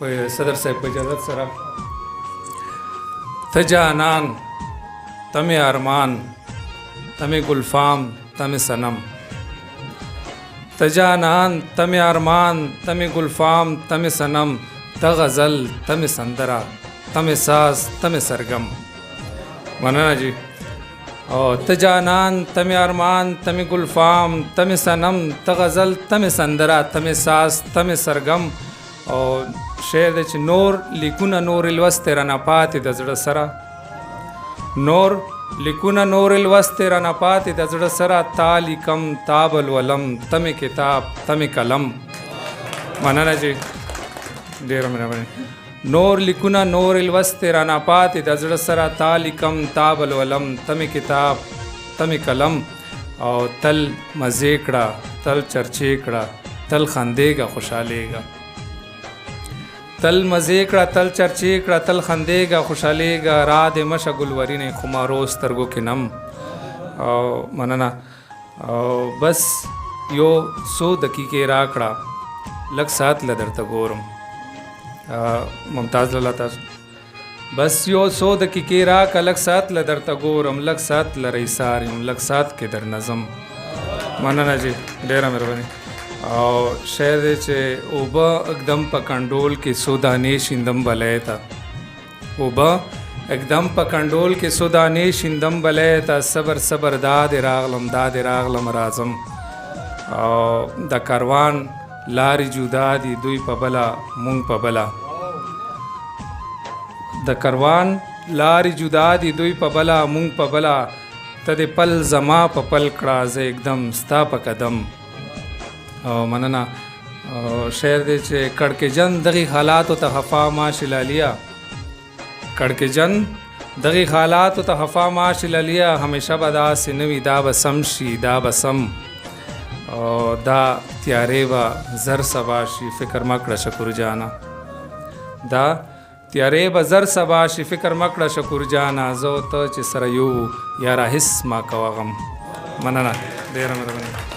صدر صاحب په اجازت سره ته جانان تمه ارمان تمه گلفام تمه صنم ته جانان تمه ارمان تمه گلفام تمه صنم ته غزل تمه سندرا تمه ساز تمه سرگم مننه جی او ته جانان تمه ارمان تمه گلفام تمه صنم ته غزل تمه سندرا تمه ساز تمه سرگم او شعر دی چې نور لیکونه نور الوست رانه پاتې د زړه سره نور لیکونه نور الوست رانه پاتې د زړه سره تا لیکم تا بلولم تمې کتاب تمې قلم مننه جی ډېره مهرباني نور لیکونه نور الوست رانه پاتې د زړه سره تا لیکم تا بلولم تمې کتاب تمې قلم او تل مزې کړه تل چرچې کړه تل خندېږه خوشحالېږه تل مزې کړه تل چرچې کړه تل خندېږه خوشحالېږه را دې مشه ګلورینې خمارو سترګو کې نم او مننه او بس یو څو دقیقې راکړه لږ ساعت له درته ګورم ممتاز لاله تاسو بس یو څو دقیقې راکړه لږ ساعت له درته ګورم لږ ساعت لره ایثار یم لږ ساعت کې در نظم مننه جی ډېره مهرباني او شعر دی چې اوبه اقدم په کنډول کې څو دانې شیندم بلی ته اوبه اقدم په کنډول کې څو دانې شیندم بلی ته صبر صبر دا دې راغلم دا دې راغلم راځم او د کاروان لارې جدا دي دوی په بله مونږ په بله د کاروان لارې جدا دي دوی په بله مونږ په بله ته دې پل زما په پل کړه زه اقدم ستا په قدم او مننه شعر دی چې کړکجن دغه حالاتو ته خفا ماشي لالیا کړکجن دغه حالاتو ته خفا ماشي لالیا همیشه به داسې نوي دا به سم شي دا به سم او دا تیارې به زر سبا شي فکر مه کړه شکر جانه دا تیارې به زر سبا شي فکر مه کړه شکر جانه زه او ته چې سره یو یاره هېڅ ما کوه غم مننه ډېره مهرباني